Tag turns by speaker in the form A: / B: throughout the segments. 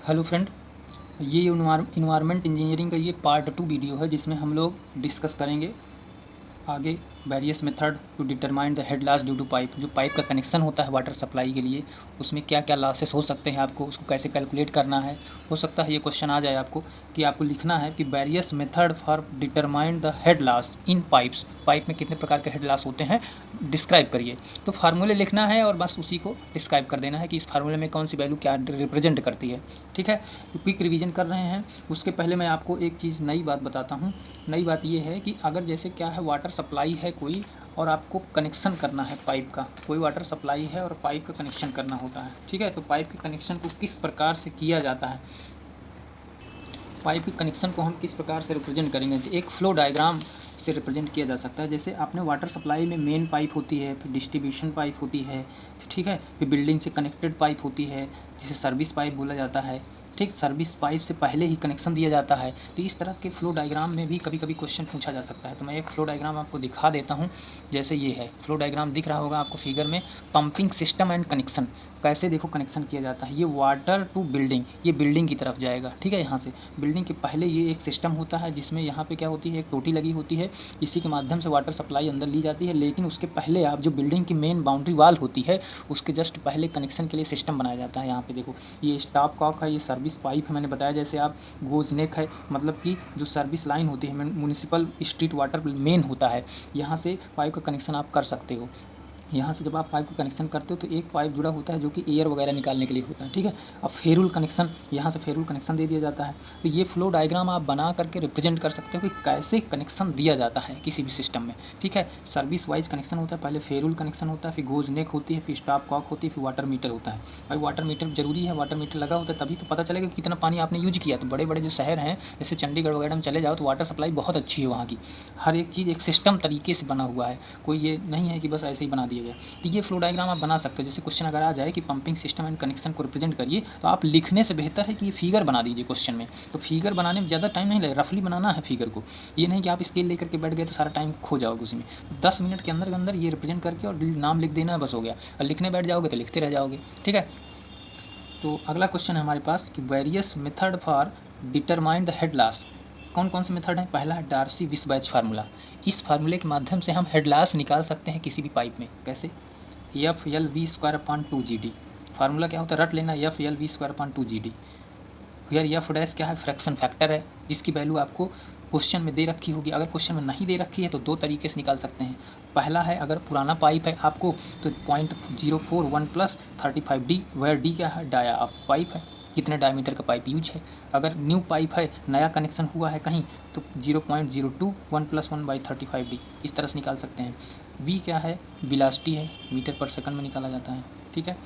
A: Hello friend, ये environment engineering का ये पार्ट 2 वीडियो है जिसमें हम लोग डिस्कस करेंगे आगे various method to determine the head loss due to pipe. जो पाइप का कनेक्शन होता है वाटर सप्लाई के लिए, उसमें क्या क्या लॉसेस हो सकते हैं, आपको उसको कैसे कैलकुलेट करना है। हो सकता है ये क्वेश्चन आ जाए आपको कि आपको लिखना है कि various method for determine the head loss in pipes. Pipe में कितने प्रकार के हेड लॉस होते हैं डिस्क्राइब करिए। तो फार्मूले लिखना है और बस उसी को डिस्क्राइब कर देना है कि इस फार्मूले में कौन सी वैल्यू क्या रिप्रेजेंट करती है। ठीक है, तो क्विक रिवीजन कर रहे हैं। उसके पहले मैं आपको एक चीज़ नई बात बताता हूँ। नई बात ये है कि अगर जैसे क्या है, वाटर सप्लाई है कोई और आपको कनेक्शन करना है पाइप का, कोई वाटर सप्लाई है और पाइप का कनेक्शन करना होता है। ठीक है, तो पाइप के कनेक्शन को किस प्रकार से किया जाता है, पाइप के कनेक्शन को हम किस प्रकार से रिप्रेजेंट करेंगे, तो एक फ्लो डायग्राम से रिप्रेजेंट किया जा सकता है। जैसे आपने वाटर सप्लाई में मेन पाइप होती है, फिर डिस्ट्रीब्यूशन पाइप होती है, ठीक है, फिर बिल्डिंग से कनेक्टेड पाइप होती है जिसे सर्विस पाइप बोला जाता है। ठीक, सर्विस पाइप से पहले ही कनेक्शन दिया जाता है। तो इस तरह के फ्लो डायग्राम में भी कभी कभी क्वेश्चन पूछा जा सकता है। तो मैं एक फ्लो डायग्राम आपको दिखा देता हूँ। जैसे ये है फ्लो डायग्राम, दिख रहा होगा आपको फिगर में। पंपिंग सिस्टम एंड कनेक्शन, कैसे देखो कनेक्शन किया जाता है। ये वाटर टू बिल्डिंग, ये बिल्डिंग की तरफ जाएगा। ठीक है, यहाँ से बिल्डिंग के पहले ये एक सिस्टम होता है जिसमें यहाँ पे क्या होती है, एक टोटी लगी होती है। इसी के माध्यम से वाटर सप्लाई अंदर ली जाती है। लेकिन उसके पहले आप जो बिल्डिंग की मेन बाउंड्री वाल होती है उसके जस्ट पहले कनेक्शन के लिए सिस्टम बनाया जाता है। यहाँ पे देखो ये स्टॉप कॉक है, ये सर्विस पाइप है, मैंने बताया जैसे आप गोज नेक है, मतलब कि जो सर्विस लाइन होती है, म्यूनिसिपल स्ट्रीट वाटर मेन होता है। यहाँ से पाइप का कनेक्शन आप कर सकते हो। यहाँ से जब आप पाइप को कनेक्शन करते हो तो एक पाइप जुड़ा होता है जो कि एयर वगैरह निकालने के लिए होता है। ठीक है, अब फेरुल कनेक्शन, यहाँ से फेरुल कनेक्शन दे दिया जाता है। तो ये फ्लो डायग्राम आप बना करके रिप्रेजेंट कर सकते हो कि कैसे कनेक्शन दिया जाता है किसी भी सिस्टम में। ठीक है, सर्विस वाइज कनेक्शन होता है, पहले फेरुल कनेक्शन होता है, फिर गोज नेक होती है, फिर स्टॉप कॉक होती है, फिर वाटर मीटर होता है। भाई वाटर मीटर जरूरी है, वाटर मीटर लगा होता है तभी तो पता चलेगा कि कितना पानी आपने यूज किया। तो बड़े बड़े जो शहर हैं जैसे चंडीगढ़ वगैरह में चले जाओ तो वाटर सप्लाई बहुत अच्छी है वहाँ की। हर एक चीज़ एक सिस्टम तरीके से बना हुआ है, कोई ये नहीं है कि बस ऐसे ही बना दिया गया। तो ये फ्लो डायग्राम आप बना सकते हो। जैसे क्वेश्चन अगर आ जाए कि पंपिंग सिस्टम एंड कनेक्शन को रिप्रेजेंट करिए, तो आप लिखने से बेहतर है कि ये फिगर बना दीजिए क्वेश्चन में। तो फिगर बनाने में ज़्यादा टाइम नहीं लगेगा, रफली बनाना है फिगर को। ये नहीं कि आप स्केल लेकर के बैठ गए तो सारा टाइम खो जाओगे उसमें। 10 मिनट के अंदर ये रिप्रेजेंट करके और नाम लिख देना है, बस हो गया। और लिखने बैठ जाओगे तो लिखते रह जाओगे। ठीक है, तो अगला क्वेश्चन है हमारे पास कि various method for determine the head loss. कौन कौन से मेथड हैं? पहला है डार्सी विस्बैच फार्मूला। इस फार्मूले के माध्यम से हम हेड लॉस निकाल सकते हैं किसी भी पाइप में। कैसे? F L V square upon 2 GD। Formula क्या होता है, रट लेना, F L V square upon 2 GD। फिर एफ डैश क्या है, फ्रैक्शन फैक्टर है जिसकी वैल्यू आपको क्वेश्चन में दे रखी होगी। अगर क्वेश्चन में नहीं दे रखी है तो दो तरीके से निकाल सकते हैं। पहला है, अगर पुराना पाइप है आपको तो 0.041 प्लस 35D, वेयर डी क्या है, डाया ऑफ पाइप है, कितने डायमीटर का पाइप यूज है। अगर न्यू पाइप है, नया कनेक्शन हुआ है कहीं, तो 0.021 प्लस 1/35D, इस तरह से निकाल सकते हैं। बी क्या है, बिलास्टी है, मीटर पर सेकंड में निकाला जाता है। ठीक है,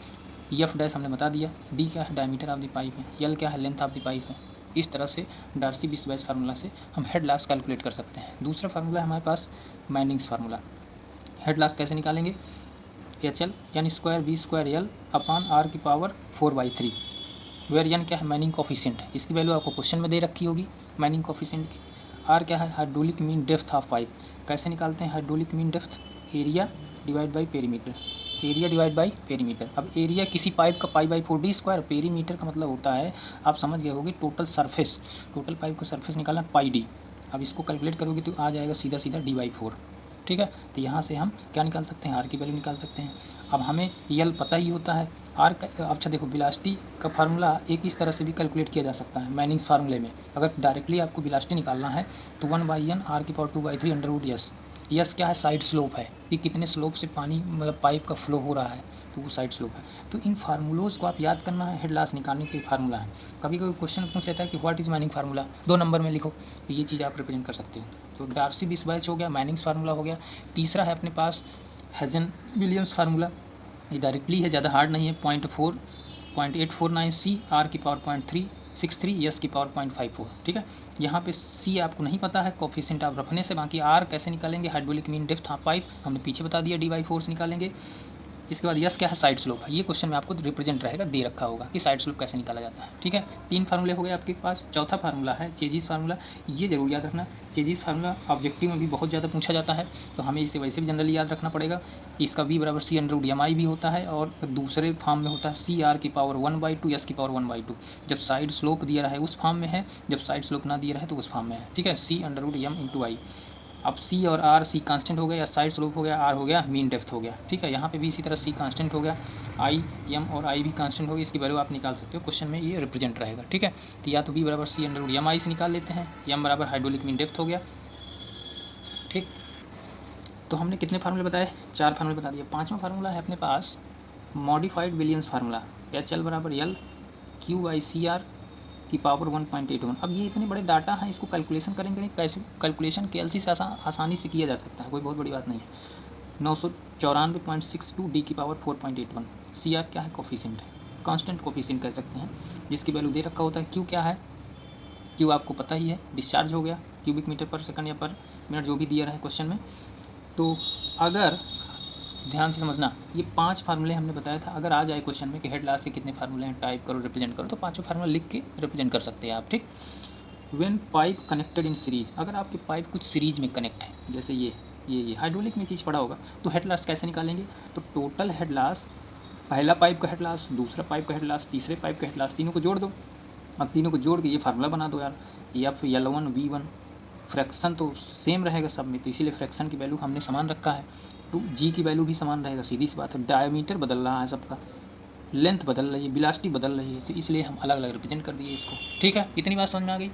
A: एफ डैश हमने बता दिया, डी क्या है, डायमीटर ऑफ द पाइप है, एल क्या है, लेंथ ऑफ द पाइप है। इस तरह से डार्सी विस्बैच फार्मूला से हम हेड लॉस कैलकुलेट कर सकते हैं। दूसरा फार्मूला है हमारे पास मैनिंग्स फार्मूला। हेड लॉस कैसे निकालेंगे, एच एल यानी square V square L upon R की पावर 4/3, वेयर एन क्या है, मैनिंग कोफिशिएंट है, इसकी वैल्यू आपको क्वेश्चन में दे रखी होगी मैनिंग कोफिशिएंट की। आर क्या है, hydraulic mean depth of pipe. कैसे निकालते हैं hydraulic mean depth, area divide by perimeter, area divide by perimeter. अब एरिया किसी पाइप का π/4D स्क्वायर, पेरीमीटर का मतलब होता है, आप समझ गए होगे, टोटल सरफेस, टोटल पाइप का सरफेस निकालना πD। अब इसको कैलकुलेट करोगे तो आ जाएगा सीधा सीधा D/4। ठीक है, तो यहाँ से हम क्या निकाल सकते हैं, आर की वैल्यू निकाल सकते हैं। अब हमें यल पता ही होता है, आर का। अच्छा देखो, बिलास्टी का फार्मूला एक इस तरह से भी कैलकुलेट किया जा सकता है मैनिंग्स फार्मूले में। अगर डायरेक्टली आपको बिलास्टी निकालना है तो 1/n आर की power 2/3 under root yes. Yes क्या है, साइड स्लोप है, कि कितने स्लोप से पानी मतलब पाइप का फ्लो हो रहा है, तो वो साइड स्लोप है। तो इन फार्मूलोज़ को आप याद करना है, हेड लॉस निकालने के फार्मूला है। कभी कभी क्वेश्चन पूछ लेता है कि what is Manning formula, 2 number में लिखो, तो ये चीज़ आप रिप्रेजेंट कर सकते हो। तो डार्सी विस्बैच हो गया, मैनिंग्स फार्मूला हो गया। तीसरा है अपने पास हेजन विलियम्स फार्मूला। ये डायरेक्टली है, ज़्यादा हार्ड नहीं है, 0.849 सी आर की पावर 0.363 यस की पावर 0.54। ठीक है, यहाँ पे सी आपको नहीं पता है, कोफिशिएंट आप रखने से। बाकी आर कैसे निकालेंगे, hydraulic mean depth of pipe हमने पीछे बता दिया, D/4 से निकालेंगे। इसके बाद यस क्या है, साइड स्लोप। ये क्वेश्चन में आपको रिप्रेजेंट रहेगा, दे रखा होगा कि साइड स्लोप कैसे निकाला जाता है। ठीक है, 3 फार्मूले हो गए आपके पास। चौथा फार्मूला है चेजिस फार्मूला। ये जरूर याद रखना, चेजिस फार्मूला ऑब्जेक्टिव में भी बहुत ज़्यादा पूछा जाता है, तो हमें इसे वैसे भी जनरली याद रखना पड़ेगा। इसका v बराबर c/√mi भी होता है, और दूसरे फॉर्म में होता है CR⁴ S⁴ 1/2। जब साइड स्लोप दिया रहा है उस फॉर्म में है, जब साइड स्लोप ना दिया रहा है तो उस फॉर्म में है। ठीक है, c/√m×i। अब C और R, C कांस्टेंट हो गया या साइड स्लोप हो गया, R हो गया मीन डेप्थ हो गया। ठीक है, यहाँ पे भी इसी तरह C कांस्टेंट हो गया, I M और I भी कांस्टेंट हो गया। इसकी वैल्यू आप निकाल सकते हो, क्वेश्चन में ये रिप्रेजेंट रहेगा। ठीक है, तो या तो V बराबर c/√mi से निकाल लेते हैं, M बराबर हाइड्रोलिक मीन डेप्थ हो गया। ठीक, तो हमने कितने फार्मूले बताए, 4 फार्मूले बता दिए। 5वां फार्मूला है अपने पास मॉडिफाइड विलियम्स फार्मूला, HL बराबर L/Q/CR⁴ 1.81। अब ये इतने बड़े डाटा हैं, इसको कैलकुलेशन करेंगे कैसे, कैलकुलेशन KLC से आसानी से किया जा सकता है, कोई बहुत बड़ी बात नहीं है। 994.62 D⁴ 4.81। CR क्या है, कोफिशिएंट है, कांस्टेंट कोफिशिएंट कह सकते हैं, जिसकी वैल्यू दे रखा होता है। Q क्या है, Q आपको पता ही है, डिस्चार्ज हो गया, क्यूबिक मीटर पर सेकंड या पर मिनट जो भी दिया रहा है क्वेश्चन में। तो अगर ध्यान से समझना, ये 5 फार्मूले हमने बताया था। अगर आ जाए क्वेश्चन में कि हेड लास्ट के कितने फार्मूले हैं, टाइप करो, रिप्रेजेंट करो, तो 5 फार्मूला लिख के रिप्रेजेंट कर सकते हैं आप। ठीक, when pipe connected in series, अगर आपके पाइप कुछ सीरीज में कनेक्ट है, जैसे ये हाइड्रोलिक में चीज़ पड़ा होगा, तो हेड लास्ट कैसे निकालेंगे, तो टोटल हेड लास्ट, पहला पाइप का हेड लास्ट, दूसरा पाइप का हेड लास्ट, तीसरे पाइप का हेड लास्ट, तीनों को जोड़ दो। अब तीनों को जोड़ के ये फार्मूला बना दो यार, F L1V1। फ्रैक्शन तो सेम रहेगा सब में, तो इसीलिए फ्रैक्शन की वैल्यू हमने समान रखा है, तो G की वैल्यू भी समान रहेगा, सीधी सी बात है। डायमीटर बदल रहा है सबका, लेंथ बदल रही है, वेलोसिटी बदल रही है, तो इसलिए हम अलग अलग रिप्रेजेंट कर दिए इसको। ठीक है, इतनी बात समझ में आ गई।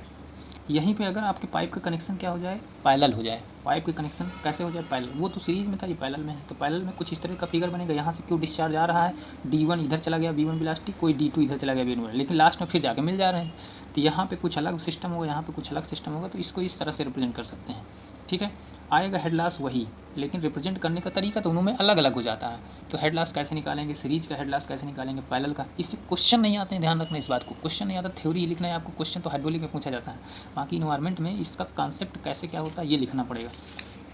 A: यहीं पे अगर आपके पाइप का कनेक्शन क्या हो जाए, पैरेलल हो जाए, पाइप के कनेक्शन कैसे हो जाए, पैरेलल, वो तो सीरीज में था, ये पैरेलल में है, तो पैरेलल में कुछ इस तरह का फिगर बनेगा। यहाँ से क्यों डिस्चार्ज आ रहा है, D1 इधर चला गया, V1 वेलोसिटी, कोई D2 इधर चला गया, V1, लेकिन लास्ट में फिर जाके मिल जा रहे हैं, तो यहाँ पे कुछ अलग सिस्टम होगा, यहाँ पे कुछ अलग सिस्टम होगा, तो इसको इस तरह से रिप्रेजेंट कर सकते हैं। ठीक है, आएगा हेड लास्ट वही, लेकिन रिप्रेजेंट करने का तरीका दोनों में अलग अलग हो जाता है। तो हेड लास्ट कैसे निकालेंगे, सीरीज का हेड लास्ट कैसे निकालेंगे, पैरेलल का, इससे क्वेश्चन नहीं आते हैं, ध्यान रखना इस बात को, क्वेश्चन नहीं आता, थ्योरी लिखना है आपको, क्वेश्चन तो हाइड्रोलिक में पूछा जाता है, बाकी इन्वायरमेंट में इसका कॉन्सेप्ट कैसे क्या होता है ये लिखना पड़ेगा।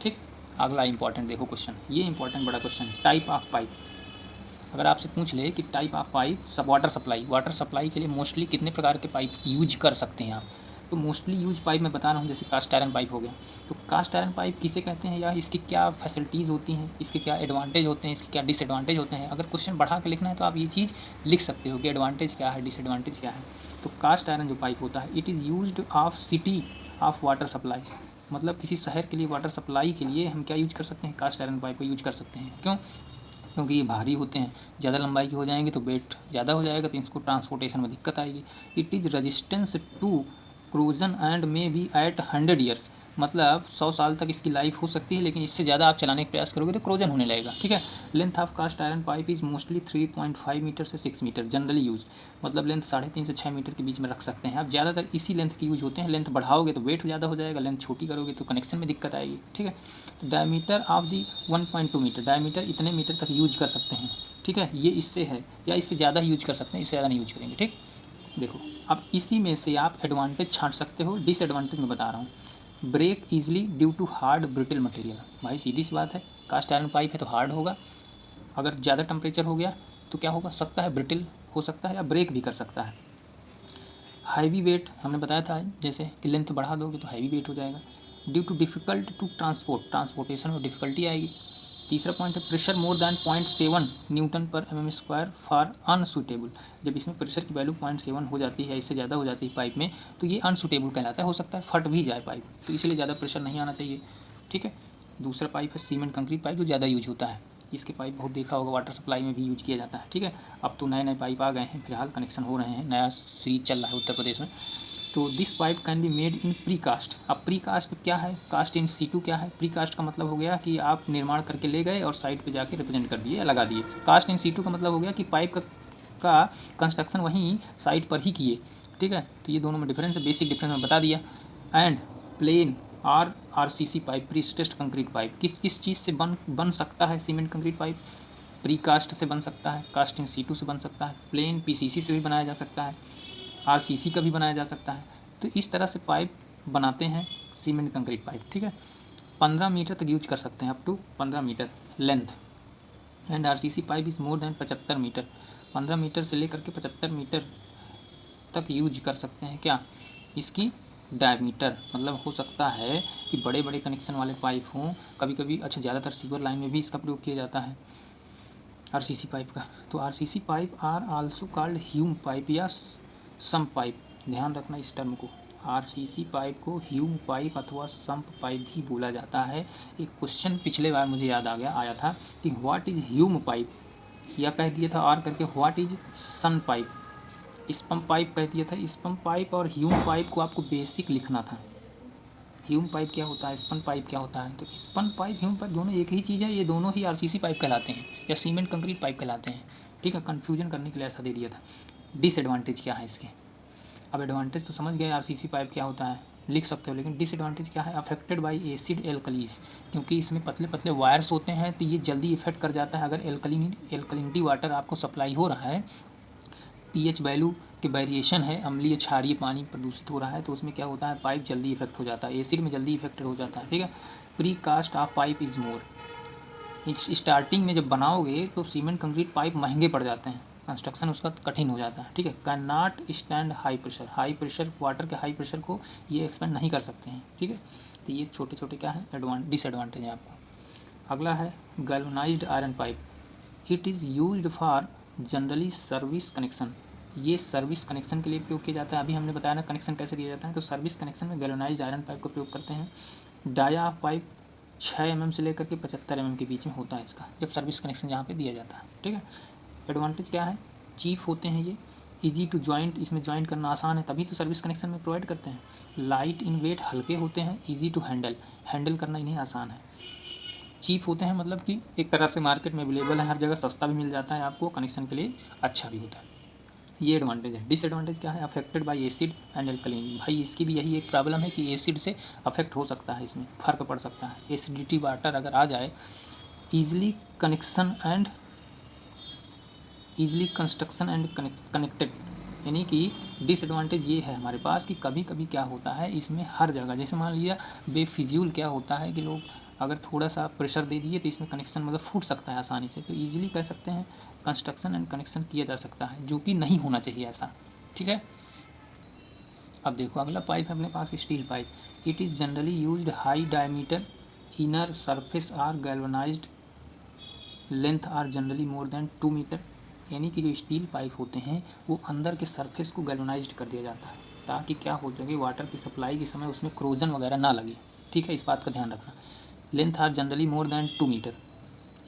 A: ठीक, अगला इंपॉर्टेंट देखो क्वेश्चन, ये इंपॉर्टेंट बड़ा क्वेश्चन है, टाइप ऑफ पाइप। अगर आपसे पूछ ले कि टाइप ऑफ पाइप, सब वाटर सप्लाई के लिए मोस्टली कितने प्रकार के पाइप यूज कर सकते हैं आप, तो मोस्टली यूज पाइप मैं बता रहा हूँ, जैसे कास्ट आयरन पाइप हो गया, तो कास्ट आयरन पाइप किसे कहते हैं, या इसकी क्या फैसिलिटीज़ होती हैं, इसके क्या एडवांटेज होते हैं, इसके क्या डिसएडवांटेज होते हैं। अगर क्वेश्चन बढ़ा के लिखना है तो आप ये चीज़ लिख सकते हो कि एडवांटेज क्या है, डिसएडवांटेज क्या है। तो कास्ट आयरन जो पाइप होता है, it is used of city of water supply, मतलब किसी शहर के लिए वाटर सप्लाई के लिए हम क्या यूज कर सकते हैं, कास्ट आयरन पाइप को यूज कर सकते हैं। क्यों, क्योंकि ये भारी होते हैं, ज़्यादा लंबाई के हो जाएंगे तो वेट ज़्यादा हो जाएगा, तो इसको ट्रांसपोर्टेशन में दिक्कत आएगी। It is resistance to corrosion and may be at 100 years, मतलब 100 साल तक इसकी लाइफ हो सकती है, लेकिन इससे ज़्यादा आप चलाने का प्रयास करोगे तो क्रोजन होने लगेगा। ठीक है, length of cast iron pipe is mostly 3.5 metre से 6 मीटर जनरली यूज, मतलब लेंथ 3.5 से 6 मीटर के बीच में रख सकते हैं आप, ज़्यादातर इसी लेंथ के यूज होते हैं। लेंथ बढ़ाओगे तो वेट ज़्यादा हो जाएगा, लेंथ छोटी करोगे तो कनेक्शन में दिक्कत आएगी। ठीक है, तो diameter of the 1.2 metre, diameter इतने मीटर तक यूज कर सकते हैं। ठीक है, ये इससे है, या इससे ज़्यादा यूज कर सकते हैं, इससे ज़्यादा नहीं यूज करेंगे। ठीक, देखो अब इसी में से आप एडवांटेज छांट सकते हो, डिसएडवांटेज मैं बता रहा हूँ। Break easily due to hard brittle material, भाई सीधी सी बात है, कास्ट आयरन पाइप है तो हार्ड होगा, अगर ज़्यादा टेम्परेचर हो गया तो क्या होगा, सकता है ब्रिटल हो सकता है या ब्रेक भी कर सकता है। हैवी वेट हमने बताया था, जैसे कि लेंथ बढ़ा दोगे तो हैवी वेट हो जाएगा। Due to difficult to transportation में डिफ़िकल्टी आएगी। तीसरा पॉइंट है प्रेशर मोर दैन 0.7 न्यूटन पर mm² फॉर अनसूटेबल, जब इसमें प्रेशर की वैल्यू 0.7 हो जाती है, इससे ज़्यादा हो जाती है पाइप में, तो ये अनसूटेबल कहलाता है, हो सकता है फट भी जाए पाइप, तो इसलिए ज़्यादा प्रेशर नहीं आना चाहिए। ठीक है, दूसरा पाइप है सीमेंट कंक्रीट पाइप, जो ज़्यादा यूज होता है, इसके पाइप बहुत देखा होगा, वाटर सप्लाई में भी यूज किया जाता है। ठीक है, अब तो नए नए पाइप आ गए हैं, फिलहाल कनेक्शन हो रहे हैं, नया सीरीज चल रहा है उत्तर प्रदेश में। तो this pipe can be made in precast. अब प्री कास्ट क्या है, कास्ट इन सीटू क्या है, प्री कास्ट का मतलब हो गया कि आप निर्माण करके ले गए और साइट पे जाके रिप्रेजेंट कर दिए या लगा दिए। कास्ट इन सीटू का मतलब हो गया कि पाइप का कंस्ट्रक्शन वहीं साइट पर ही किए। ठीक है, तो ये दोनों में डिफरेंस है, बेसिक डिफरेंस मैं बता दिया। And plain RCC pipe, prestressed concrete pipe, किस किस चीज़ से बन सकता है cement concrete pipe, precast से बन सकता है, कास्ट इन सीटू से बन सकता है, प्लेन PCC से भी बनाया जा सकता है, RCC का भी बनाया जा सकता है। तो इस तरह से पाइप बनाते हैं सीमेंट कंक्रीट पाइप। ठीक है, 15 मीटर तक यूज कर सकते हैं, up to 15 metre length. And RCC pipe is more than 75 metre, 15 metre से लेकर के 75 मीटर तक यूज कर सकते हैं क्या इसकी डायमीटर। मतलब हो सकता है कि बड़े बड़े कनेक्शन वाले पाइप हों, कभी कभी अच्छा ज़्यादातर सीवर लाइन में भी इसका प्रयोग किया जाता है आरसीसी पाइप का। तो RCC pipe are also called Hume pipe या सम्प पाइप, ध्यान रखना इस टर्म को। आरसीसी पाइप को ह्यूम पाइप अथवा सम्प पाइप भी बोला जाता है। एक क्वेश्चन पिछले बार मुझे याद आया था कि व्हाट इज़ ह्यूम पाइप, या कह दिया था आर करके what is sun pipe, स्पम्प pipe कह दिया था। स्पम्प पाइप और ह्यूम पाइप को आपको बेसिक लिखना था। ह्यूम पाइप क्या होता है, स्पन पाइप क्या होता है। तो स्पन पाइप ह्यूम पाइप दोनों एक ही चीज़ है, ये दोनों ही आरसीसी पाइप कहलाते हैं या सीमेंट कंक्रीट पाइप कहलाते हैं। ठीक है, कन्फ्यूजन करने के लिए ऐसा दे दिया था। डिसएडवांटेज क्या है इसके, अब एडवांटेज तो समझ गए आरसीसी पाइप क्या होता है, लिख सकते हो, लेकिन डिसएडवांटेज क्या है। अफेक्टेड बाय एसिड एल्कलीज, क्योंकि इसमें पतले पतले वायर्स होते हैं तो ये जल्दी इफेक्ट कर जाता है। अगर एल्कलिनिटी वाटर आपको सप्लाई हो रहा है, पीएच वैल्यू के वेरिएशन है, अम्लीय क्षारीय पानी प्रदूषित हो रहा है, तो उसमें क्या होता है पाइप जल्दी इफेक्ट हो जाता है, एसिड में जल्दी इफेक्टेड हो जाता है। ठीक है, precast of pipe is more, starting में जब बनाओगे तो सीमेंट कंक्रीट पाइप महंगे पड़ जाते हैं, कंस्ट्रक्शन उसका कठिन हो जाता है। ठीक है, can not stand high pressure, high pressure water के हाई प्रेशर को ये एक्सपेंड नहीं कर सकते हैं। ठीक है, तो ये छोटे छोटे क्या है डिसएडवांटेज है आपको। अगला है galvanised iron pipe, it is used for generally service connection, ये सर्विस कनेक्शन के लिए प्रयोग किया जाता है। अभी हमने बताया ना कनेक्शन कैसे दिया जाता है, तो सर्विस कनेक्शन में गैल्वनाइज्ड आयरन पाइप का प्रयोग करते हैं। डाया पाइप 6 mm से लेकर के 75 mm के बीच में होता है इसका, जब सर्विस कनेक्शन यहाँ पे दिया जाता है। ठीक है, एडवांटेज क्या है, चीप होते हैं ये, इजी टू जॉइंट, इसमें जॉइंट करना आसान है, तभी तो सर्विस कनेक्शन में प्रोवाइड करते हैं। लाइट इन वेट, हल्के होते हैं, इजी टू हैंडल करना इन्हें आसान है। चीप होते हैं मतलब कि एक तरह से मार्केट में अवेलेबल है हर जगह, सस्ता भी मिल जाता है आपको, कनेक्शन के लिए अच्छा भी होता है, ये एडवांटेज है। डिसएडवांटेज क्या है, affected by acid and alkaline, भाई इसकी भी यही एक प्रॉब्लम है कि एसिड से अफेक्ट हो सकता है, इसमें फ़र्क पड़ सकता है। एसिडिटी वाटर अगर आ जाए, ईजिली कंस्ट्रक्शन एंड कनेक्टेड, यानी कि डिसएडवांटेज ये है हमारे पास कि कभी कभी क्या होता है इसमें हर जगह, जैसे मान लिया बेफिजूल क्या होता है कि लोग अगर थोड़ा सा प्रेशर दे दिए तो इसमें कनेक्शन मतलब फूट सकता है आसानी से, तो ईजिली कह सकते हैं कंस्ट्रक्शन एंड कनेक्शन किया जा सकता है, जो कि नहीं होना चाहिए ऐसा। ठीक है, अब देखो अगला पाइप है अपने पास steel pipe, it is generally used high diameter, inner surface are galvanised, length are generally more than 2 metre, यानी कि जो स्टील पाइप होते हैं वो अंदर के सरफेस को गैल्वनाइज्ड कर दिया जाता है, ताकि क्या हो जाए वाटर की सप्लाई के समय उसमें क्रोजन वगैरह ना लगे। ठीक है, इस बात का ध्यान रखना। Length are generally more than 2 metre,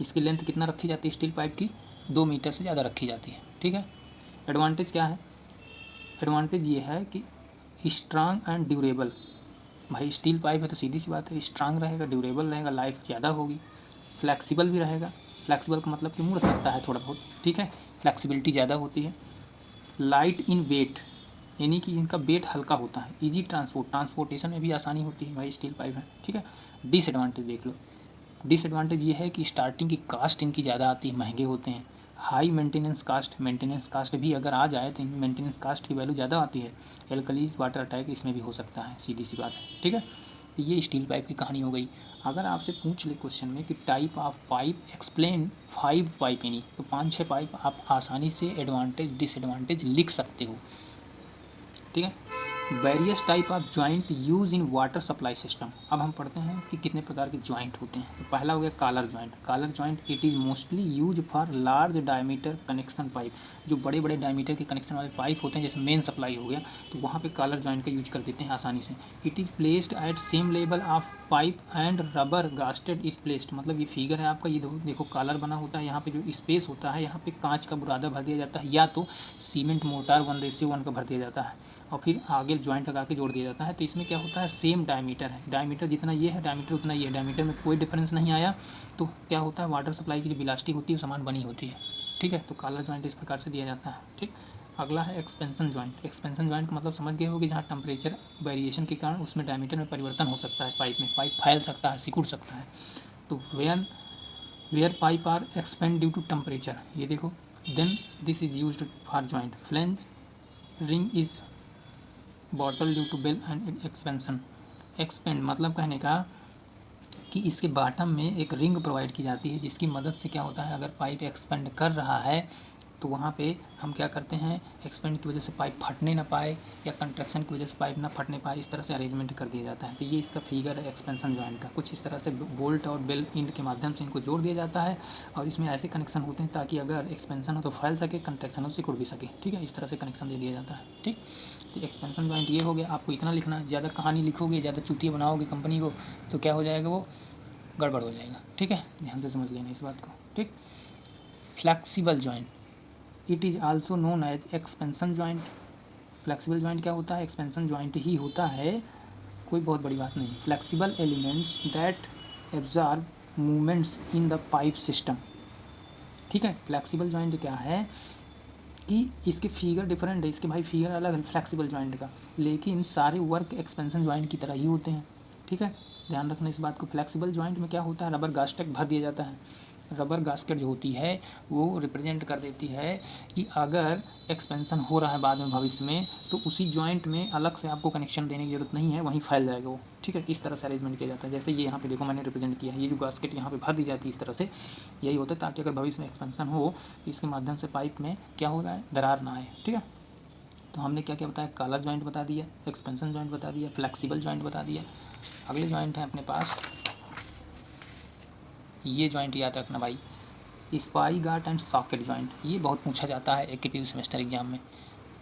A: इसकी लेंथ कितना रखी जाती है स्टील पाइप की, 2 मीटर से ज़्यादा रखी जाती है। ठीक है, एडवांटेज क्या है, एडवांटेज ये है कि स्ट्रांग एंड ड्यूरेबल, भाई स्टील पाइप है तो सीधी सी बात है स्ट्रांग रहेगा, ड्यूरेबल रहेगा, लाइफ ज़्यादा होगी, फ्लैक्सिबल भी रहेगा, फ्लैक्सिबल का मतलब कि मुड़ सकता है थोड़ा बहुत। ठीक है, फ्लैक्सिबिलिटी ज़्यादा होती है। लाइट इन वेट, यानी कि इनका वेट हल्का होता है। इजी ट्रांसपोर्टेशन में भी आसानी होती है, भाई स्टील पाइप है। ठीक है, डिसएडवांटेज देख लो, डिसएडवांटेज ये है कि स्टार्टिंग की कास्ट इनकी ज़्यादा आती है, महंगे होते हैं। हाई मेंटेनेंस कास्ट भी अगर आ जाए तो मेंटेनेंस कास्ट की वैल्यू ज़्यादा आती है। एल्कलीज वाटर अटैक इसमें भी हो सकता है, सीधी सी बात है। ठीक है, तो ये स्टील पाइप की कहानी हो गई। अगर आपसे पूछ ले क्वेश्चन में कि type of pipe explain 5 pipe, यानी तो 5-6 पाइप आप आसानी से एडवांटेज डिसएडवांटेज लिख सकते हो। ठीक है, various type of joint use in water supply system, अब हम पढ़ते हैं कि कितने प्रकार के जॉइंट होते हैं। तो पहला हो गया collar joint, collar joint it is mostly use for large diameter connection pipe, जो बड़े बड़े डायमीटर के कनेक्शन वाले पाइप होते हैं, जैसे मेन सप्लाई हो गया तो वहाँ पे कॉलर जॉइंट का यूज कर देते हैं आसानी से। It is placed at same level of pipe and rubber gasket is placed, मतलब ये फिगर है आपका, ये देखो कॉलर बना होता है, यहाँ पे जो स्पेस होता है यहाँ पे कांच का बुरादा भर दिया जाता है, या तो सीमेंट मोटार 1:1 का भर दिया जाता है, और फिर आगे जॉइंट लगा के जोड़ दिया जाता है। तो इसमें क्या होता है सेम डायमीटर है, डायमीटर जितना ये है डायमीटर उतना ये है, डायमीटर में कोई डिफरेंस नहीं आया तो क्या होता है वाटर सप्लाई की जो बिलास्टी होती है वो समान बनी होती है। ठीक है, तो कॉलर जॉइंट इस प्रकार से दिया जाता है। ठीक, अगला है एक्सपेंशन जॉइंट। एक्सपेंशन जॉइंट का मतलब समझ गए होगे, जहाँ टेम्परेचर वेरिएशन के कारण उसमें डायमीटर में परिवर्तन हो सकता है, पाइप में पाइप फैल सकता है, सिकुड़ सकता है। तो where pipe are expand due to temperature, ये देखो, then this is used for joint. Flange ring is bottle due to bell end expansion, expand मतलब कहने का कि इसके बॉटम में एक रिंग प्रोवाइड की जाती है, जिसकी मदद से क्या होता है, अगर पाइप एक्सपेंड कर रहा है तो वहाँ पे हम क्या करते हैं, एक्सपेंड की वजह से पाइप फटने ना पाए या कंट्रैक्शन की वजह से पाइप ना फटने पाए, इस तरह से अरेंजमेंट कर दिया जाता है। तो ये इसका फिगर है एक्सपेंशन जॉइंट का। कुछ इस तरह से बोल्ट और बेल इंड के माध्यम से इनको जोड़ दिया जाता है और इसमें ऐसे कनेक्शन होते हैं ताकि अगर एक्सपेंशन हो तो फैल सके, कंट्रैक्शन हो सिकुड़ भी सके। ठीक है, इस तरह से कनेक्शन दे दिया जाता है। ठीक, तो एक्सपेंशन जॉइंट ये हो गया। आपको इतना लिखना है, ज़्यादा कहानी लिखोगे, ज़्यादा चूतिया बनाओगे कंपनी को तो क्या हो जाएगा, वो गड़बड़ हो जाएगा। ठीक है, ध्यान से समझ लेना इस बात को। ठीक, flexible joint, it is also known as expansion joint. Flexible joint क्या होता है, एक्सपेंशन जॉइंट ही होता है, कोई बहुत बड़ी बात नहीं। Flexible elements that absorb movements in the pipe system. ठीक है, फ्लैक्सिबल जॉइंट क्या है कि इसके फिगर डिफरेंट है, इसके भाई फिगर अलग है फ्लैक्सिबल जॉइंट का, लेकिन सारे वर्क एक्सपेंशन जॉइंट की तरह ही होते हैं। ठीक है, ध्यान रखना इस बात को। फ्लैक्सिबल जॉइंट में क्या होता है, रबर गास्केट भर दिया जाता है। रबर गास्केट जो होती है वो रिप्रेजेंट कर देती है कि अगर एक्सपेंशन हो रहा है बाद में भविष्य में तो उसी जॉइंट में अलग से आपको कनेक्शन देने की जरूरत नहीं है, वहीं फैल जाएगा वो। ठीक है, इस तरह से अरेंजमेंट किया जाता है। जैसे ये यहाँ पे देखो मैंने रिप्रेजेंट किया है, ये जो गास्केट यहाँ पे भर दी जाती है इस तरह से, यही होता है ताकि अगर भविष्य में एक्सपेंशन हो तो इसके माध्यम से पाइप में क्या हो रहा है, दरार ना आए। ठीक है, तो हमने क्या क्या बताया, कॉलर जॉइंट बता दिया, एक्सपेंशन जॉइंट बता दिया, फ्लैक्सिबल जॉइंट बता दिया। अगले जॉइंट है अपने पास, ये जॉइंट याद रखना भाई, स्पाई गार्ट एंड सॉकेट जॉइंट। ये बहुत पूछा जाता है एकेटिव सेमेस्टर एग्जाम में।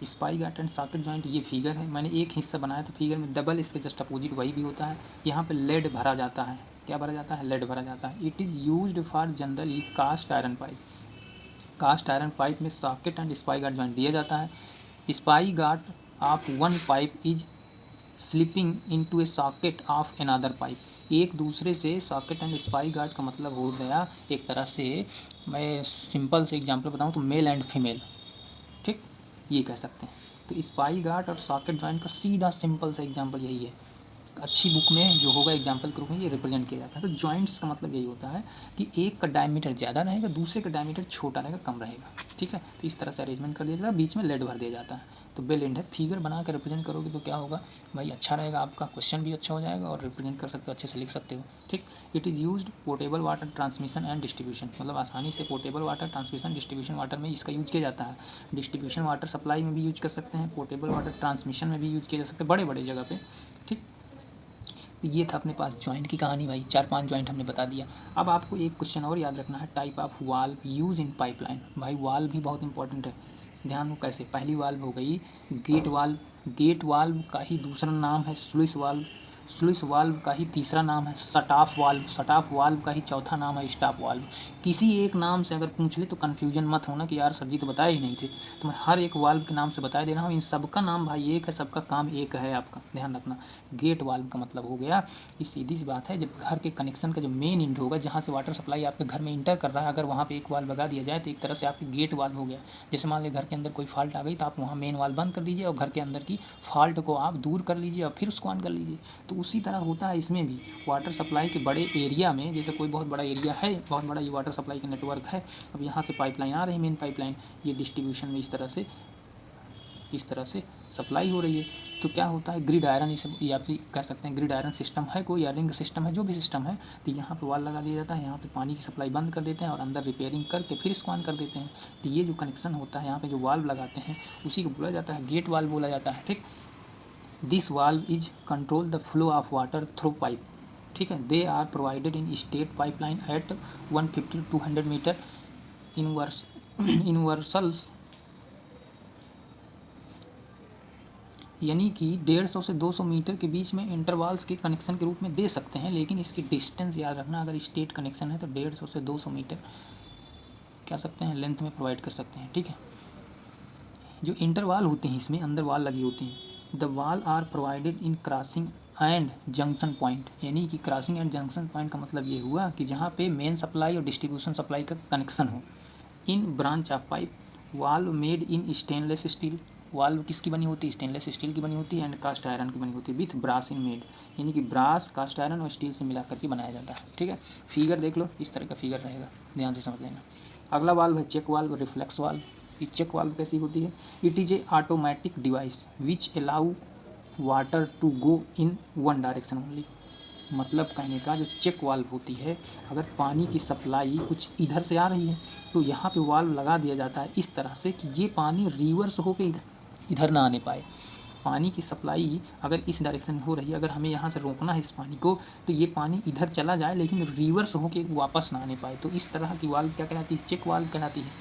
A: स्पाई गार्ट एंड सॉकेट जॉइंट, ये फिगर है, मैंने एक हिस्सा बनाया था फिगर में, डबल इसके जस्ट अपोजिट वही भी होता है। यहाँ पे लेड भरा जाता है, क्या भरा जाता है, लेड भरा जाता है। It is used for generally cast iron pipe. Cast iron pipe में socket and spigot joint दिया जाता है। Spigot of one pipe is slipping into a socket of another pipe. एक दूसरे से सॉकेट एंड स्पाई गार्ड का मतलब हो गया एक तरह से, मैं सिंपल से एग्जांपल बताऊं तो मेल एंड फीमेल। ठीक, ये कह सकते हैं। तो स्पाई गार्ड और सॉकेट जॉइंट का सीधा सिंपल सा एग्जांपल यही है। अच्छी बुक में जो होगा एग्जाम्पल के रूप में ये रिप्रेजेंट किया जाता है। तो जॉइंट्स का मतलब यही होता है कि एक का डायमीटर ज़्यादा रहेगा, दूसरे का डायमीटर छोटा रहेगा, कम रहेगा। ठीक है, तो इस तरह से अरेंजमेंट कर दिया जाता है, बीच में लेड भर दिया जाता है। तो बेल एंड है, फिगर बना कर रिप्रेजेंट करोगे तो क्या होगा भाई, अच्छा रहेगा, आपका क्वेश्चन भी अच्छा हो जाएगा और रिप्रेजेंट कर सकते हो, अच्छे से लिख सकते हो। ठीक, it is used portable water transmission and distribution, मतलब आसानी से portable water transmission distribution water में इसका यूज किया जाता है। डिस्ट्रीब्यूशन वाटर सप्लाई में भी यूज कर सकते हैं, पोर्टेबल वाटर ट्रांसमिशन में भी यूज किया जा सकता है, बड़े बड़े जगह पे। ठीक, ये था अपने पास जॉइंट की कहानी भाई, 4-5 जॉइंट हमने बता दिया। अब आपको एक क्वेश्चन और याद रखना है, type of valve use in pipeline. भाई वाल्व भी बहुत इंपॉर्टेंट है, ध्यान हो कैसे। पहली वाल्व हो गई गेट वाल्व, गेट वाल्व का ही दूसरा नाम है स्लुइस वाल्व, स्लुइस वाल्व का ही तीसरा नाम है shut off valve, shut off valve का ही चौथा नाम है स्टॉप वाल्व। किसी एक नाम से अगर पूछ ले तो कन्फ्यूजन मत होना कि यार सर जी तो बताए ही नहीं थे, तो मैं हर एक वाल्व के नाम से बता दे रहा हूँ। इन सबका नाम भाई एक है, सबका काम एक है, आपका ध्यान रखना। गेट वाल्व का मतलब हो गया, ये सीधी सी बात है, जब घर के कनेक्शन का जो मेन इंड होगा जहाँ से वाटर सप्लाई आपके घर में इंटर कर रहा है, अगर वहाँ पे एक वाल्व लगा दिया जाए तो एक तरह से आपकी गेट वाल्व हो गया। जैसे मान लीजिए घर के अंदर कोई फॉल्ट आ गई तो आप वहाँ मेन वाल्व बंद कर दीजिए और घर के अंदर की फॉल्ट को आप दूर कर लीजिए और फिर उसको ऑन कर लीजिए। तो उसी तरह होता है इसमें भी, वाटर सप्लाई के बड़े एरिया में, जैसे कोई बहुत बड़ा एरिया है, बहुत बड़ा ये वाटर सप्लाई का नेटवर्क है, अब यहाँ से पाइपलाइन आ रही है, मेन पाइपलाइन, ये डिस्ट्रीब्यूशन में इस तरह से सप्लाई हो रही है। तो क्या होता है, ग्रिड आयरन, इसे या फिर कह सकते हैं ग्रिड आयरन सिस्टम है कोई, या रिंग सिस्टम है, जो भी सिस्टम है, तो यहाँ पे वाल लगा दिया जाता है, यहाँ पे पानी की सप्लाई बंद कर देते हैं और अंदर रिपेयरिंग करके फिर इसको ऑन कर देते हैं। तो ये जो कनेक्शन होता है यहाँ पे जो वाल्व लगाते हैं उसी को बोला जाता है गेट वाल्व बोला जाता है। ठीक, this valve is control the flow of water through pipe. ठीक है, they are provided in state pipeline at 150 to 200 metre intervals, यानी कि 150 से 200 मीटर के बीच में इंटरवल्स के कनेक्शन के रूप में दे सकते हैं, लेकिन इसकी डिस्टेंस याद रखना, अगर स्टेट कनेक्शन है तो 150 से 200 मीटर क्या सकते हैं लेंथ में प्रोवाइड कर सकते हैं। ठीक है, जो इंटरवाल होते हैं इसमें अंदर वाल लगी होती हैं, the valve are provided in crossing and junction point, यानी कि क्रॉसिंग एंड जंक्शन पॉइंट का मतलब ये हुआ कि जहाँ पे मेन सप्लाई और डिस्ट्रीब्यूशन सप्लाई का कनेक्शन हो। In branch of pipe, valve made in stainless steel, valve किसकी बनी होती है, स्टेनलेस स्टील की बनी होती है, एंड कास्ट आयरन की बनी होती है, विथ ब्रास इन मेड, यानी कि ब्रास, कास्ट आयरन और स्टील से मिला करके बनाया जाता है। ठीक है, फिगर देख लो, इस तरह का फिगर रहेगा, ध्यान से समझ लेना। अगला वाल्व है चेक वाल्व, रिफ्लेक्स वाल्व। ये चेक वाल्व कैसी होती है, it is a automatic device which allow water to go in one direction only. मतलब कहने का जो चेक वाल्व होती है, अगर पानी की सप्लाई कुछ इधर से आ रही है तो यहाँ पे वाल्व लगा दिया जाता है इस तरह से कि ये पानी रिवर्स होके इधर ना आने पाए। पानी की सप्लाई अगर इस डायरेक्शन में हो रही है, अगर हमें यहाँ से रोकना है इस पानी को, तो ये पानी इधर चला जाए लेकिन रिवर्स होके वापस ना आने पाए। तो इस तरह की वाल्व क्या कहलाती है? चेक वाल्व कहलाती है।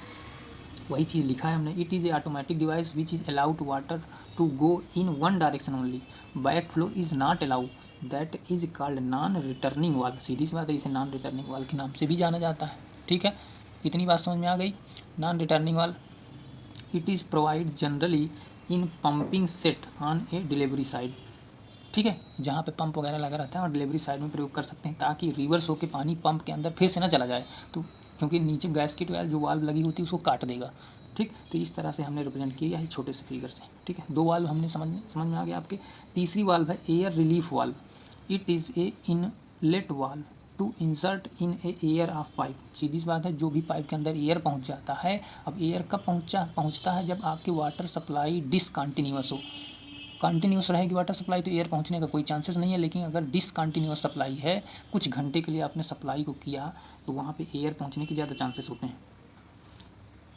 A: वही चीज़ लिखा है हमने, it is a automatic device which is allowed water to go in one direction only, back flow is not allowed, that is called non returning valve. सीधी सी बात है, इसे नॉन रिटर्निंग वाल्व के नाम से भी जाना जाता है। ठीक है, इतनी बात समझ में आ गई। Non returning valve, it is provide generally in pumping set on a delivery side. ठीक है, जहाँ पे पंप वगैरह लगा रहता है और डिलीवरी साइड में प्रयोग कर सकते हैं ताकि रिवर्स होकर पानी पंप के अंदर फिर से ना चला जाए, तो क्योंकि नीचे गैस्केट जो वाल्व लगी होती है उसको काट देगा। ठीक, तो इस तरह से हमने रिप्रेजेंट किया है छोटे से फिगर से। ठीक है, दो वाल्व हमने समझ में आ गया आपके। तीसरी वाल्व है air relief valve, it is a inlet valve to insert in a air of pipe. सीधी सी बात है, जो भी पाइप के अंदर एयर पहुंच जाता है, अब एयर कब पहुंचता है? जब आपकी वाटर सप्लाई डिसकंटिन्यूअस हो। कंटिन्यूस रहेगी वाटर सप्लाई तो एयर पहुंचने का कोई चांसेस नहीं है, लेकिन अगर डिसकंटिन्यूअस सप्लाई है, कुछ घंटे के लिए आपने सप्लाई को किया, तो वहाँ पे एयर पहुंचने के ज़्यादा चांसेस होते हैं।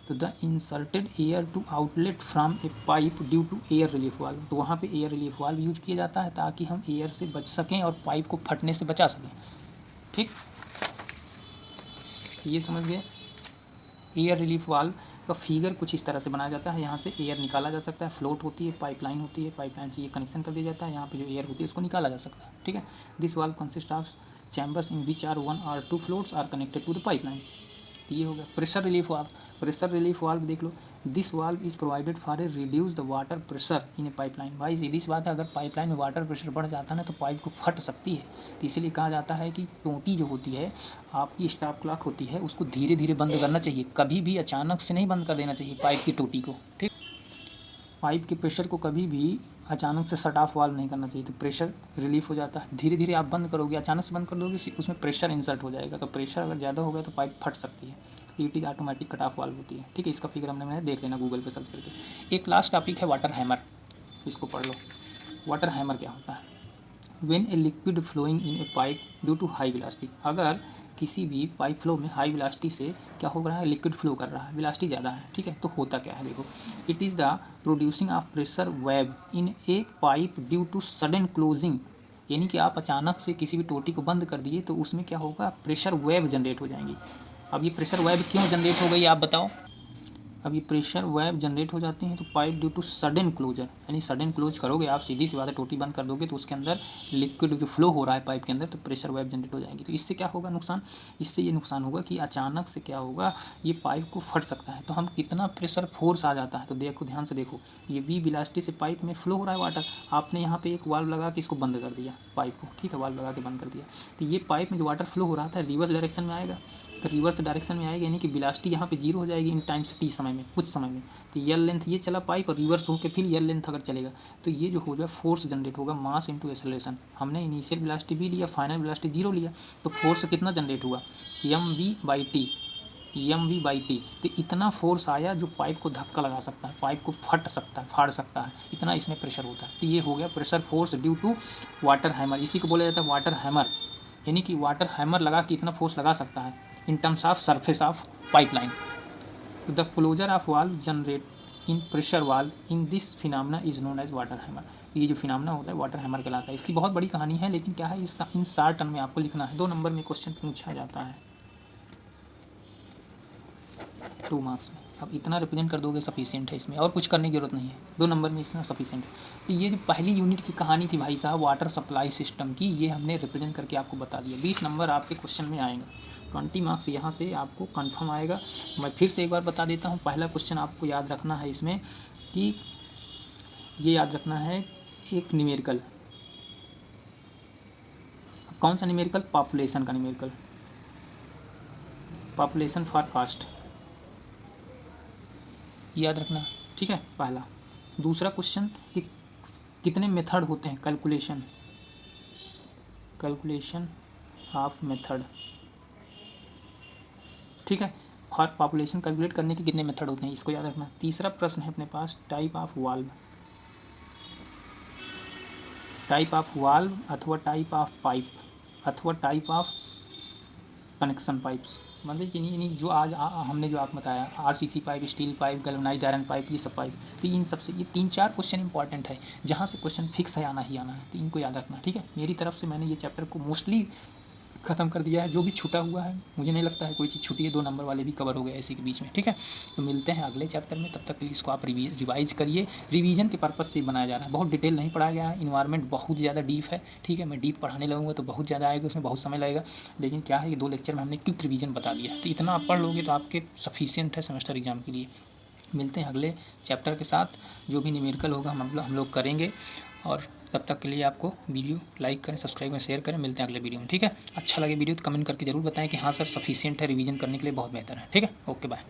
A: तो the inserted air to outlet from a pipe due to air relief valve, तो वहाँ पे एयर रिलीफ वाल्व यूज किया जाता है ताकि हम एयर से बच सकें और पाइप को फटने से बचा सकें। ठीक, ये समझ गए। एयर रिलीफ वाल्व का फिगर कुछ इस तरह से बनाया जाता है, यहाँ से एयर निकाला जा सकता है, फ्लोट होती है, पाइपलाइन होती है, पाइपलाइन से ये कनेक्शन कर दिया जाता है, यहाँ पे जो एयर होती है उसको निकाला जा सकता है। ठीक है, this valve consist of chambers in which are 1 or 2 floats are connected to the pipeline. ये हो गया pressure relief valve. Pressure relief valve देख लो, this valve is provided for a reduce the water pressure in a pipeline. भाई सीधी सी बात है, अगर पाइपलाइन में वाटर प्रेशर बढ़ जाता है ना तो पाइप को फट सकती है, तो इसीलिए कहा जाता है कि टोटी जो होती है, आपकी स्टॉप क्लॉक होती है, उसको धीरे धीरे बंद करना चाहिए, कभी भी अचानक से नहीं बंद कर देना चाहिए पाइप की टोटी को। ठीक, पाइप के प्रेशर को कभी भी अचानक से शट ऑफ वाल्व नहीं करना चाहिए, तो प्रेशर रिलीफ हो जाता है। धीरे धीरे आप बंद करोगे, अचानक से बंद कर दोगे, उसमें प्रेशर इंसर्ट हो जाएगा, तो प्रेशर अगर ज़्यादा हो गया तो पाइप फट सकती है। It is automatic cut off valve होती है। ठीक है, इसका फिगर हमने देख लेना गूगल पे सर्च करके। एक लास्ट टॉपिक है वाटर हैमर, इसको पढ़ लो। वाटर हैमर क्या होता है? When a liquid flowing in a pipe due to high velocity, अगर किसी भी पाइप फ्लो में हाई वेलोसिटी से क्या हो रहा है, लिक्विड फ्लो कर रहा है, वेलोसिटी ज़्यादा है। ठीक है, तो होता क्या है देखो, it is the producing of pressure wave in a pipe due to sudden closing, यानी कि आप अचानक से किसी भी टोटी को बंद कर दिए तो उसमें क्या होगा, प्रेशर वेव जनरेट हो जाएंगी। अब ये प्रेशर वेव क्यों जनरेट हो गई आप बताओ? अब ये प्रेशर वेव जनरेट हो जाती हैं तो pipe due to sudden closure, यानी सडन क्लोज करोगे आप, सीधी सी बात है, टोटी बंद कर दोगे तो उसके अंदर लिक्विड जो फ्लो हो रहा है पाइप के अंदर, तो प्रेशर वेव जनरेट हो जाएगी। तो इससे क्या होगा नुकसान? इससे ये नुकसान होगा कि अचानक से क्या होगा, ये पाइप को फट सकता है। तो हम कितना प्रेशर फोर्स आ जाता है, तो देखो ध्यान से देखो, ये वी वेलोसिटी से पाइप में फ्लो हो रहा है वाटर, आपने यहाँ पे एक वाल्व लगा के इसको बंद कर दिया पाइप को। ठीक है, वाल्व लगा के बंद कर दिया, तो ये पाइप में जो वाटर फ्लो हो रहा था रिवर्स डायरेक्शन में आएगा, तो रिवर्स डायरेक्शन में आएगा, यानी कि वेलोसिटी यहाँ पे जीरो हो जाएगी इन टाइम्स टी समय में, कुछ समय में। तो यल लेंथ ये चला पाइप और रिवर्स होकर फिर यल लेंथ अगर चलेगा तो ये जो हो जाए फोर्स जनरेट होगा, मास इंटू एक्सेलरेशन। हमने इनिशियल वेलोसिटी भी लिया, फाइनल वेलोसिटी जीरो लिया, तो फोर्स कितना जनरेट हुआ, mv/t, mv/t। तो इतना फोर्स आया जो पाइप को धक्का लगा सकता है, पाइप को फट सकता है, फाड़ सकता है, इतना इसमें प्रेशर होता है। तो ये हो गया pressure force due to water hammer, इसी को बोला जाता है वाटर हैमर, यानी कि वाटर हैमर लगा के इतना फोर्स लगा सकता है in terms of surface of pipeline. The closure of valve generate in pressure valve in this phenomena is known as water hammer. ये जो फिनोमेना होता है वाटर हैमर कहलाता है। इसकी बहुत बड़ी कहानी है, लेकिन क्या है, इन 4 टर्म में आपको लिखना है। 2 नंबर में क्वेश्चन पूछा जाता है 2 मार्क्स में। अब इतना रिप्रेजेंट कर दोगे सफिशिएंट है, इसमें और कुछ करने की जरूरत नहीं है, 2 नंबर में इतना सफिशिएंट है। तो ये जो पहली यूनिट की कहानी थी भाई साहब वाटर सप्लाई सिस्टम की, ये हमने रिप्रेजेंट करके आपको बता दिया। 20 नंबर आपके क्वेश्चन में आएंगे, 20 मार्क्स यहाँ से आपको कन्फर्म आएगा। मैं फिर से एक बार बता देता हूँ, पहला क्वेश्चन आपको याद रखना है इसमें कि ये याद रखना है एक न्यूमेरिकल, कौन सा न्यूमेरिकल, पॉपुलेशन का न्यूमेरिकल, पॉपुलेशन फॉरकास्ट याद रखना। ठीक है, पहला। दूसरा क्वेश्चन कि कितने मेथड होते हैं कैलकुलेशन, कैलकुलेशन ऑफ मेथड। ठीक है, और पॉपुलेशन कैलकुलेट करने के कितने मेथड होते हैं, इसको याद रखना। तीसरा प्रश्न है अपने पास type of valve, type of valve अथवा टाइप ऑफ पाइप, अथवा टाइप ऑफ कनेक्शन पाइप्स, मतलब कि नहीं जो आज हमने जो आप बताया RCC pipe, steel pipe, galvanised iron pipe, ये सब पाइप, तो इन सब से ये 3-4 क्वेश्चन इंपॉर्टेंट है जहाँ से क्वेश्चन फिक्स है, आना ही आना है, तो इनको याद रखना, ठीक है। मेरी तरफ से मैंने ये चैप्टर को मोस्टली ख़त्म कर दिया है, जो भी छूटा हुआ है मुझे नहीं लगता है कोई चीज़ छूटी है, 2 नंबर वाले भी कवर हो गए इसी के बीच में, ठीक है। तो मिलते हैं अगले चैप्टर में, तब तक के लिए इसको आप रिवाइज करिए, रिवीजन के पर्पज़ से बनाया जा रहा है, बहुत डिटेल नहीं पढ़ाया गया है, इन्वायरमेंट बहुत ज़्यादा डीप है, ठीक है। मैं डीप पढ़ाने लगूंगा तो बहुत ज़्यादा आएगा, उसमें बहुत समय लगेगा, लेकिन क्या है कि 2 लेक्चर में हमने क्विक रिवीजन बता दिया, तो इतना आप पढ़ लोगे तो आपके सफिशियंट है सेमेस्टर एग्जाम के लिए। मिलते हैं अगले चैप्टर के साथ, जो भी न्यूमेरिकल होगा हम लोग करेंगे, और तब तक के लिए आपको वीडियो लाइक करें, सब्सक्राइब करें, शेयर करें। मिलते हैं अगले वीडियो में, ठीक है। अच्छा लगे वीडियो तो कमेंट करके जरूर बताएं कि हाँ सर सफिशिएंट है, रिवीजन करने के लिए बहुत बेहतर है, ठीक है। Okay bye.